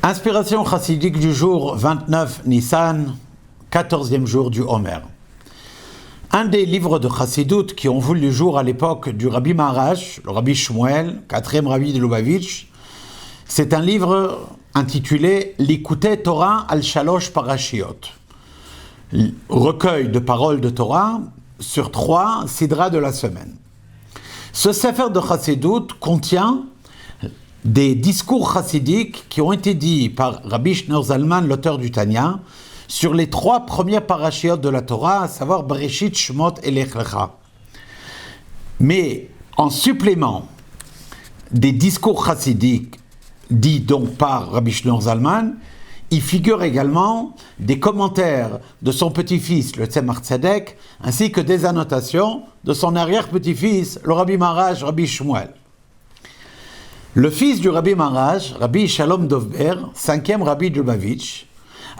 Inspiration chassidique du jour 29 Nissan, 14e jour du Homer. Un des livres de Chassidut qui ont vu le jour à l'époque du Rabbi Maharash, le Rabbi Shmuel, 4e Rabbi de Lubavitch, c'est un livre intitulé Likutei Torah al Shalosh Parashiot, recueil de paroles de Torah sur 3 sidras de la semaine. Ce sefer de Chassidut contient des discours chassidiques qui ont été dits par Rabbi Shneur Zalman, l'auteur du Tanya, sur les 3 premières parachiotes de la Torah, à savoir Bereshit, Shemot et Lech Lecha. Mais en supplément des discours chassidiques dits donc par Rabbi Shneur Zalman, il figure également des commentaires de son petit-fils, le Tzemach Tzedek, ainsi que des annotations de son arrière-petit-fils, le Rabbi Maharash, Rabbi Shmuel. Le fils du Rabbi Maharash, Rabbi Shalom Dovber, 5e Rabbi de Lubavitch,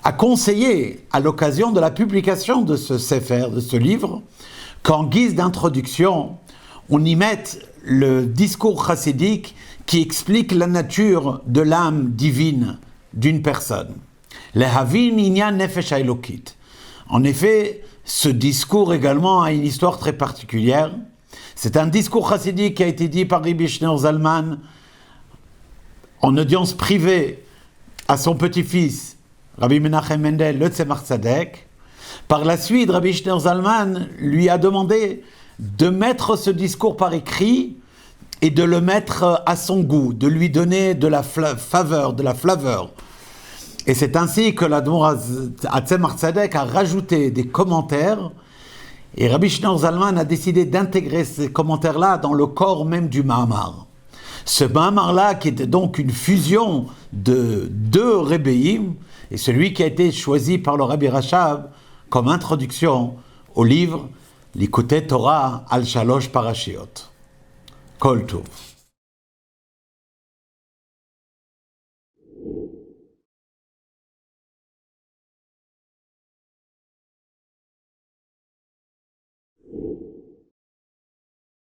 a conseillé, à l'occasion de la publication de ce sefer, de ce livre, qu'en guise d'introduction, on y mette le discours chassidique qui explique la nature de l'âme divine d'une personne. Lehavin inyan nefesh haelokit. En effet, ce discours également a une histoire très particulière. C'est un discours chassidique qui a été dit par Rabbi Shneur Zalman en audience privée à son petit-fils, Rabbi Menachem Mendel, le Tzemach Tzedek. Par la suite, Rabbi Shneur Zalman lui a demandé de mettre ce discours par écrit et de le mettre à son goût, de lui donner de la faveur, de la flaveur. Et c'est ainsi que l'Admor Tzemach Tzedek a rajouté des commentaires, et Rabbi Shneur Zalman a décidé d'intégrer ces commentaires-là dans le corps même du Mahamar. Ce Mahamar-là, qui était donc une fusion de 2 Rebbeim, est celui qui a été choisi par le Rabbi Rashab comme introduction au livre Likutei Torah al Shalosh Parashiot. Kol Tov.